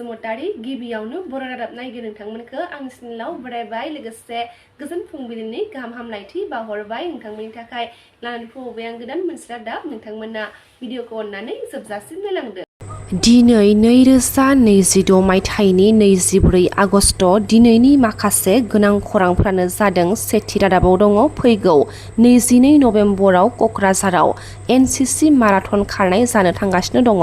बसुमतारी गिबियावनो बर' रादाब नायगिरि नोंथांमोनखौ आंनि चेनेलाव बरायबाय लोगोसे गोजोन फुंबिलिनि गाहाम हामलायथि बावहरबाय नोंथांमोननि थाखाय लानानै फैबाय आं गोदान मोनसे रादाब नोंथांमोना भिडिअखौ अननानै जोबजासिम नायलांदो। दिनै 2026 मायथाइनि 24 आगस्ट दिनैनि माखासे गोनां खौरांफ्रानो जादों। सेथि रादाबाव दङ फैगौ 22 नभेम्बराव क'क्राझाराव एनसिसि माराथन खारनाय जानो थांगासिनो दङ।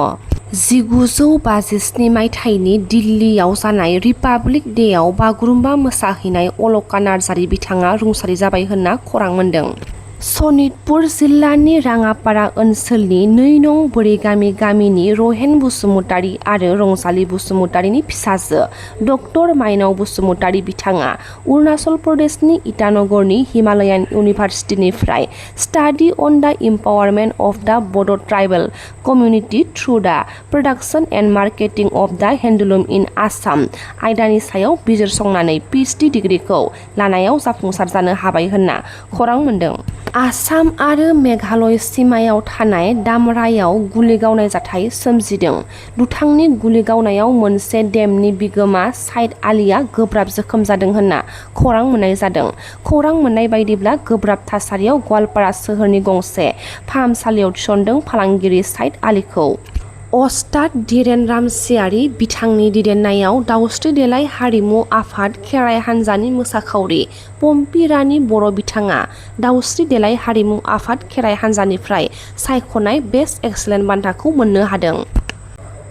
1957 मायथाइनि दिल्लीयाव जानाय रिपाब्लिक डेआव बागुरुम्बा मोसाहैनाय अलका नार्जारी बिथाङा रुंसारि जाबाय होनना खौरां मोन्दों। सनितपुर जिल्लानि राङापारा ओनसोलनि 2 नं बोरिगामि गामिनि रहेन बसुमतारी आरो रंजाली बसुमतारीनि फिसाजो डक्टर माइनाव बसुमतारी बिथाङा अरुणाचल प्रदेशनि इटानगरनि Himalayan इउनिभार्सिटिनिफ्राय study on the empowerment of द बड' ट्राइबेल कमिउनिटि थ्रु द प्रडाक्शन एन्ड मार्केटिं अफ द हेन्डलुम इन आसाम आयदानि सायाव बिजिरसंनानै PhD डिग्रीखौ लानायाव जाफुंसार जानो हाबाय होनना खौरां मोन्दों। आसाम आरो मेघालय सिमायाव थानाय दामरायाव गुलि गावनाय जाथाय सोमजिदों। दुथांनि गुलि गावनायाव मोनसे डेमनि बिगोमा साइद आलीआ गोब्राब जोखोम जादों होनना खौरां मोननाय जादों। खौरां मोननाय बायदिब्ला गोब्राब थासारियाव गवालपारा सोहोरनि गंसे फाहामसालियाव थिसनदों फालांगिरि साइद आलीखौ। अस्ताद धीरेन रामसियारि बिथांनि दैदेननायाव दावस्रि देलाय हारिमु आफाद खेराइ हान्जानि मोसाखावरि पम्पी रानी बर' बिथाङा दावस्रि देलाय हारिमु आफाद खेराइ हान्जानिफ्राय सायख'नाय बेस्ट एक्सेलेन्ट बान्थाखौ मोननो हादों।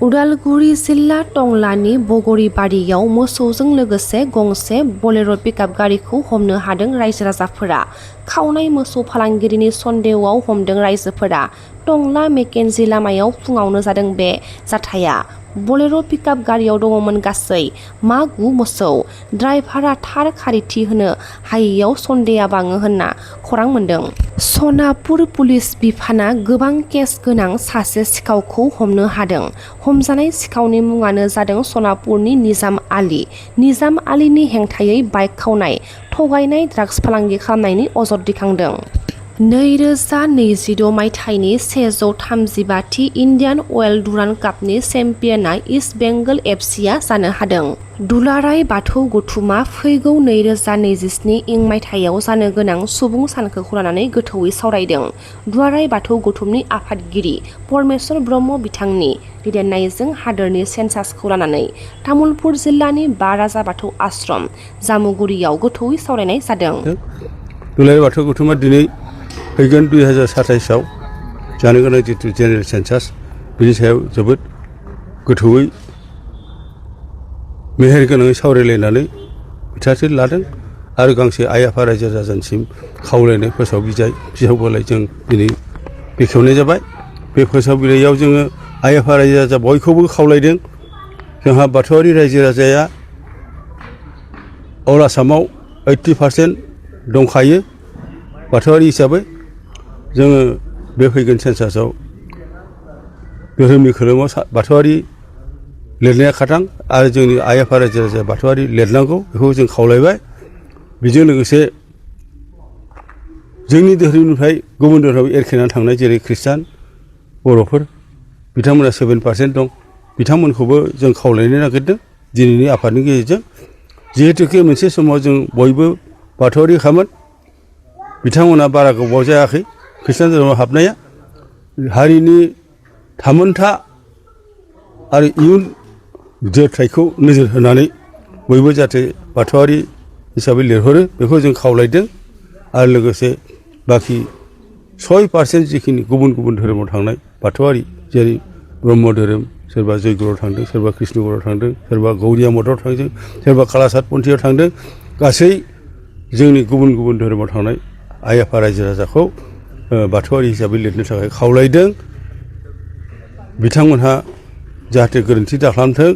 उदालगुरि जिल्ला टंलानि बगरिबारियाव मोसौजों लोगोसे गंसे बलेर' पिकआप गारिखौ हमनो हादों रायजो राजाफोरा। खावनाय मोसौ फालांगिरिनि सन्देहआव हमदों रायजोफोरा। टंला मेकेन्जी लामायाव फुङावनो जादों बे जाथाया। बलेर' पिकआप गारियाव दङमोन गासै 9 मोसौ। ड्राइभारा थार खारिथि होनो हायैयाव सन्देहआ बाङो होनना खौरां मोन्दों। सनापुर पुलिस बिफाना गोबां केस गोनां सासे सिखावखौ हमनो हादों। हमजानाय सिखावनि मुङानो जादों सनापुरनि निजाम आली। निजाम आलीनि हेंथायै बाइक खावनाय, थगायनाय, ड्राग्स फालांगि खालामनायनि अजद दैखांदों। 2026 मायथाइनि 135थि इन्डियान अइल डुरान्ड कापनि चेम्पियना इस्ट बेंगल FCआ जानो हादों। दुलाराय बाथौ गौथुमा फैगौ 2027 इं मायथाइयाव जानो गोनां सुबुं सानखोखौ लानानै गोथौयै सावरायदों। दुलाराय बाथौ गौथुमनि आफादगिरि परमेश्वर ब्रह्म बिथांनि दैदेननायजों हादोरनि सेन्सासखौ लानानै तामुलपुर जिल्लानि 5 राजा बाथौ आश्रम जामुगुरियाव गोथौयै सावरायनाय जादों। दुलाराय बाथौ गौथुमा दिनै फैगोन 2027आव जानो गोनां जिथु जेनेरेल सेन्सास बिनि सायाव जोबोद गोथौयै मेहेरगोनाङै सावरायलायनानै बिथांखि लादों आरो गांसे आइ आफा रायजो राजानिसिम खावलायनाय फोसाव बिजाब जों दिनै बेखेवनाय जाबाय। बे फोसाव बिलाइयाव जोङो आइ आफा रायजो राजा बयखौबो खावलायदों। जोंहा बाथौआरि रायजो राजाया अल आसामाव 80% दंखायो बाथौआरि हिसाबै। जोङो बे फैगोन सेन्सासाव धोरोमनि खोलोमाव बाथौआरि लिरनाया खाथां आरो जोंनि आइ आफा रायजो राजाया बाथौआरि लिरनांगौ बेखौ जों खावलायबाय। बेजों लोगोसे जोंनि धोरोमनिफ्राय गुबुन धोरोमाव एरखेनानै थांनाय जेरै खृष्टान बर'फोर बिथांमोना 7% दं। बिथांमोनखौबो जों खावलायनो नागिरदों दिनैनि आफादनि गेजेरजों। जिहेतुके मोनसे समाव जों बयबो बाथौआरिखामोन, बिथांमोना बारा गोबाव जायाखै खृष्टान धोरोमाव हाबनाया। हारिनि थामोनथा आरो इयुन जोरथायखौ नोजोर होनानै बयबो जाहाथे बाथौआरि हिसाबै लिरहरो बेखौ जों खावलायदों। आरो लोगोसे बाखि 6% जिखिनि गुबुन गुबुन धोरोमाव थांनाय बाथौआरि जेरै ब्रह्म धोरोम, सोरबा जयगुरुआव थांदों, सोरबा कृष्णगुरुआव थांदों, सोरबा गौरिया मठआव थांदों, सोरबा कालासाद पन्थियाव थांदों, गासै जोंनि गुबुन गुबुन धोरोमाव थांनाय आइ आफा रायजो राजाखौ बाथौआरि हिसाबै लिरनो थाखाय खावलायदों। बिथांमोनहा जाहाथे गोरोन्थि दाखालामथों।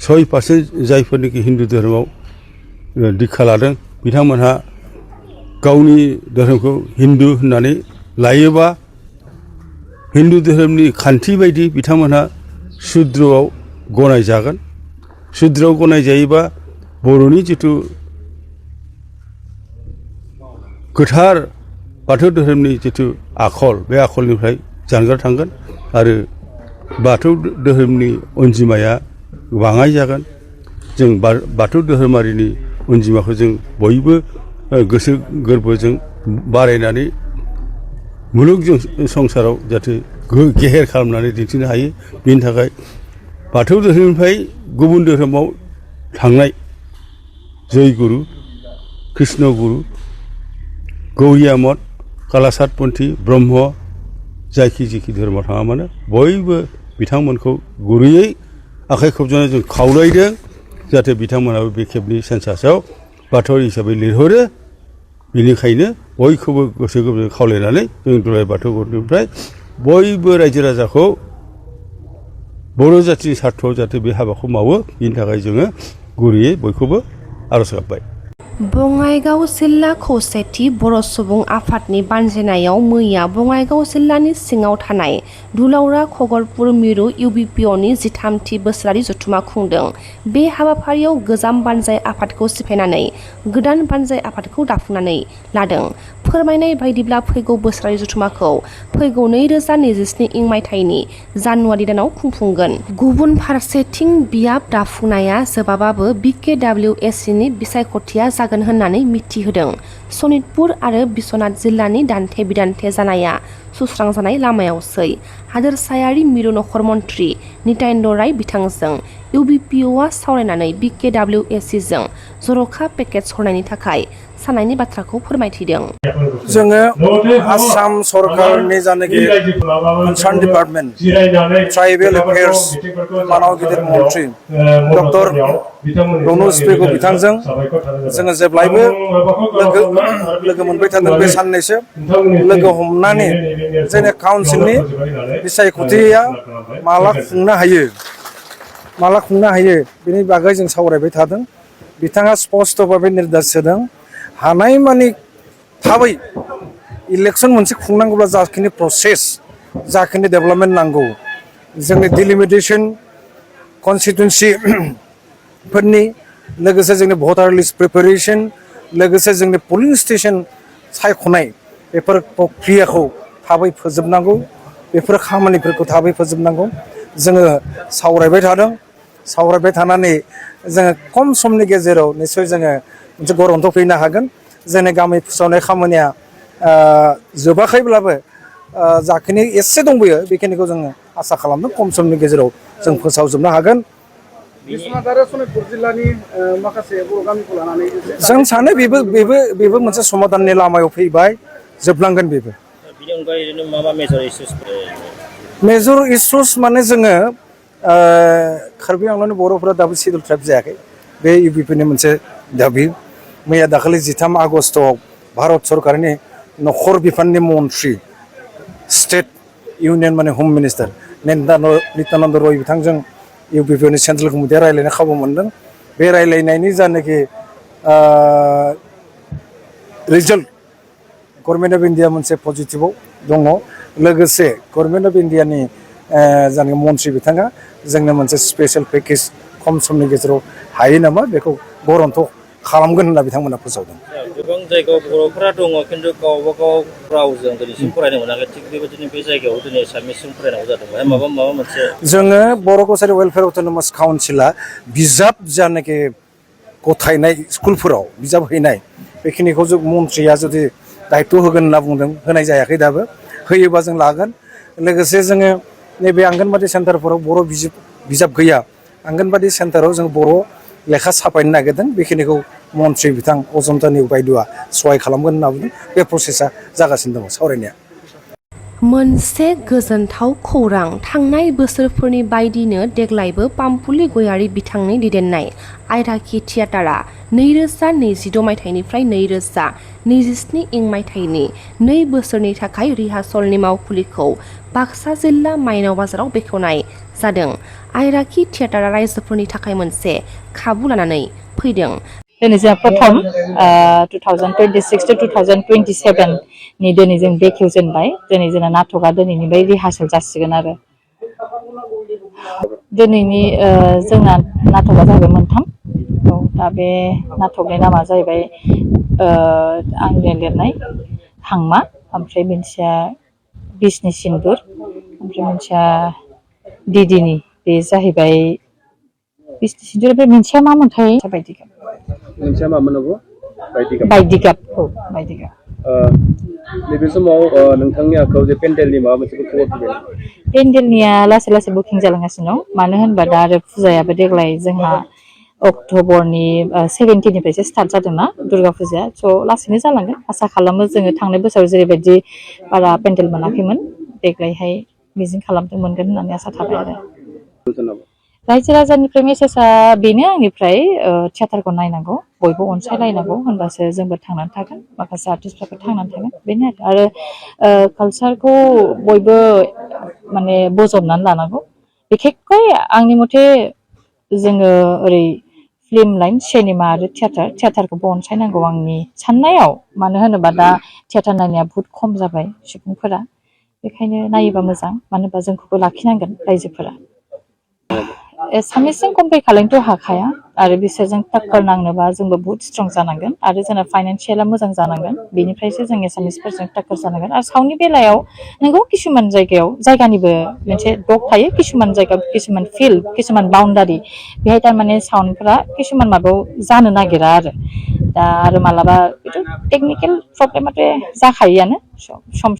6% जायफोरनिखि हिन्दु धोरोमाव दीक्षा लादों बिथांमोनहा गावनि धोरोमखौ हिन्दु होननानै लायोबा हिन्दु धोरोमनि खान्थि बायदि बिथांमोनहा सुद्रआव गनायजागोन। सुद्रआव गनायजायोबा बर'नि जिथु गोथार बाथौ धोरोमनि जिथु आखल बे आखलनिफ्राय जानगार थांगोन आरो बाथौ धोरोमनि अनजिमाया बाङाय जागोन जों बाथौ धोरोमारिनि अनजिमाखौ जों बयबो गोसो गोरबोजों बारायनानै मुलुग संसाराव जाहाथे गेहेर खालामनानै दिन्थिनो हायो बेनि थाखाय बाथौ धोरोमनिफ्राय गुबुन धोरोमाव थांनाय जय गुरु कृष्ण गुरु गौरिया मठ कालासादपन्थी ब्रह्म जायखि धोरोमाव थाङा मानो बयबो बिथांमोनखौ गुरैयै आखाइ खबजों जों खावलायदों जाहाथे बिथांमोनाबो बे खेबनि सेन्सासाव बाथौआरि हिसाबै लिरहरो बेनिखायनो बयखौबो गोसो गोरबोजों खावलायनानै जों दुलाराय बाथौ गुरुनिफ्राय बयबो रायजो राजाखौ बर' जाथिनि सार्थआव जाहाथे बे हाबाखौ मावो बेनि थाखाय जोङो गुरैयै बयखौबो आर'ज गाबबाय। बङाइगाव जिल्ला खौसेथि बर' सुबुं आफादनि बानजायनायाव मैया बङाइगाव जिल्लानि सिङाव थानाय दुलावरा खगरपुर मिरु इउबिपिअनि 13थि बोसोरारि जथुमा खुंदों। बे हाबाफारियाव गोजाम बानजाय आफादखौ सिफायनानै गोदान बानजाय आफादखौ दाफुंनानै लादों। फोरमायनाय बायदिब्ला फैगौ बोसोरारि जथुमाखौ फैगौ 2027 इं मायथाइनि जानुवारि दानाव खुंफुंगोन। गुबुन फारसेथिं बियाब दाफुंनाया जोबाबाबो BKWSनि बिसायख'थिया जागोन होननानै मिथिहोदों। सनितपुर आरो बिश्वनाथ जिल्लानि दान्थे बिदान्थे जानाया सुस्रांजानाय लामायावसै। हादोरसायारि मिरु नखर मन्त्रि नित्यानन्द राय बिथांजों इउबिपिअआ सावरायनानै BKWSजों जर'खा पेकेज हरनायनि थाखाय साननायनि बाथ्राखौ फोरमायथिदों। जोङो आसाम सरकारनि जानाखि कनसार्न डिपार्टमेन्ट ट्राइबेल एफेयार्स मानाव गिदिर मन्त्रि डक्टर रनज पेगु बिथांजों जोङो जेब्लायबो लोगो मोनबाय थादों। बे साननैसो लोगो हमनानै जोंनि काउन्सिलनि बिसायख'थिया माला खुंनो हायो बेनि बागै जों सावरायबाय थादों। बिथाङा स्पष्ट भाबै निर्देश होदों हानायमानि थाबै इलेक्सन मोनसे खुंनांगौब्ला जाखिनि प्रसेस जाखिनि डेभेलपमेन्ट नांगौ जोंनि डिलिमिटेसन कनस्टिटुन्सि फोरनि लोगोसे जोंनि भटार लिस्ट प्रिपेरेसन लोगोसे जोंनि पलिं स्टेसन सायख'नाय बेफोर प्रक्रियाखौ थाबै फोजोबनांगौ। बेफोर खामानिफोरखौ थाबै फोजोबनांगौ जोङो सावरायबाय थादों। सावरायबाय थानानै जोङो खम समनि गेजेराव निस्सय जोङो मोनसे गरन्थ फैनो हागोन। जोंनि गामि फोसावनाय खामानिया जोबाखैब्लाबो जाखिनि एसे दंबोयो बेखिनिखौ जोङो आसा खालामदों खम समनि गेजेराव जों फोसावजोबनो हागोन। बिश्वनाथ आरो सनितपुर जिल्लानि माखासे बर' गामिखौ लानानै जों सानो बेबो मोनसे समाधाननि लामायाव फैबाय जोबलांगोन बेबो। बिनि अनगायै मा मेजर इस्युस मेजर इस्युस माने जोङो कार्बि आंलंनि बर'फोरा दाबो सिडुल ट्राइब जायाखै बे इउपिपिनि मोनसे दाबि। मैया दाखालि 13 आगस्टआव भारत सरकारनि नखर बिफाननि मन्त्रि स्टेट इउनियन माने हम मिनिस्टार नित्यानन्द रय बिथांजों इउपिपिनि सेन्ट्रेल कमिटिया रायज्लायनो खाबु मोनदों। बे रायज्लायनायनि जानाखि रिजाल्ट गभर्नमेन्ट अफ इन्डिया मोनसे पजिटिभाव दङ। लोगोसे गभर्नमेन्ट अफ इन्डियानि जानाखि मन्त्रि बिथाङा जोंनो मोनसे स्पेसियेल पेकेज खम समनि गेजेराव हायो नामा बेखौ गरन्थ खालामगोन होनना बिथांमोना फोसावदों। गोबां जायगायाव बर'फोरा दङ खिन्थु गावबा गाव रावजों दिनैसिम फरायनो मोनाखै। थिग बेबायदिनो बे जायगायाव दिनै एसामिसजों फरायनांगौ जादों। माबा मोनसे जोङो बर' कसारि वेलफेयार अट'नमास काउन्सिला बिजाब जानाखि गथायनाय स्कुलफोराव बिजाब हैनाय बेखिनिखौ जों मन्थ्रिया जुदि दायित्व होगोन होनना बुंदों। होनाय जायाखै दाबो। होयोबा जों लागोन। लोगोसे जोङो नैबे आंगनबादि सेन्टारफोराव बर' बिजाब गैया। आंगनबादि सेन्टाराव जों बर' लेखा साफायनो नागिरदों। बेखिनिखौ मन्त्रि बिथां अजन्ता निउ बायद'आ सहाय खालामगोन होनना बुंदों। बे प्रसेसा जागासिनो दङ सावरायनाया। मोनसे गोजोनथाव खौरां थांनाय बोसोरफोरनि बायदिनो देग्लायबो पामपुलि गयारी बिथांनि दैदेननाय आयराखि थियेटारआ 2026 मायथाइनिफ्राय 2027 इं मायथाइनि 2 बोसोरनि थाखाय रिहार्सलनि मावखुलिखौ बाक्सा जिल्ला माइनाव बाजाराव बेखेवनाय जादों। आयराखि थियेटारआ रायजोफोरनि थाखाय मोनसे खाबु लानानै फैदों। दिनै जोंहा प्रथम 2026 to 2027 नि दिनै जों बेखेवजेनबाय। दिनै जोंना नाटकआ दिनैनिफ्राय रिहार्सेल जासिगोन आरो दिनैनि जोंना नाटकआ जाहैबाय मोनथाम। दा बे नाटकनि नामा जाहैबाय आंनि लिरनाय हांमा, ओमफ्राय मोनसेया बिसनि सिन्दुर, ओमफ्राय मोनसेया दिदिनि बे जाहैबाय बिस्टिसिदुर बे मोनसेया मा मोनथाय बायदि गाब मोनसेया मा मोननांगौ बायदि गाब बायदि गाब नैबे समाव नोंथांनि आखायाव जे पेन्डेलनि माबा मोनसे खबर फैबाय पेन्डेलनिया लासै लासै बुकिं जालांगासिनो दं मानो होनबा दा आरो फुजायाबो देग्लाय जोंहा अक्ट'बरनि 17निफ्रायसो स्टार्ट जादोंना दुर्गा फुजाया स' लासैनो जालांगोन आसा खालामो जोङो थांनाय बोसोराव जेरैबायदि बारा पेन्डेल मोनाखैमोन देग्लायहाय मिजिं खालामदों मोनगोन होननानै आसा थाबाय आरो रायजो राजानिफ्राय मेसेजआ बेनो आंनिफ्राय थियाटारखौ नायनांगौ बयबो अनसायलायनांगौ होनबासो जोंबो थांनानै थागोन माखासे आर्टिस्टफ्राबो थांनानै थागोन बेनो आरो कालचारखौ बयबो माने बजबनानै लानांगौ बिखेखकै आंनि मथे जोङो ओरै फिल्म लाइन सिनेमा आरो थियाटारखौबो अनसायनांगौ आंनि साननायाव मानो होनोबा दा थियाटार नायनाया बुहुत खम जाबाय सुबुंफोरा बेखायनो नायोबा मोजां मानो होनबा जोंखौबो लाखिनांगोन रायजोफोरा एसामिसजों कम्पेयार खालामनोथ' हाखाया आरो बिसोरजों टाक्कर नांनोबा जोंबो बुहुत स्ट्रं जानांगोन आरो जोंना फाइनान्सियेला मोजां जानांगोन बेनिफ्रायसो जों एसामिसफोरजों टाक्कर जानांगोन आरो साउन्डनि बेलायाव नोंगौ किसुमान जायगायाव जायगानिबो मोनसे दग थायो किसुमान जायगायाव किसुमान फिल्ड किसुमान बाउन्डारि बेहाय थारमाने साउन्डफोरा किसुमान माबायाव जानो नागिरा आरो दा आरो मालाबा टेकनिकेल प्रब्लेमाथ' जाखायोआनो सम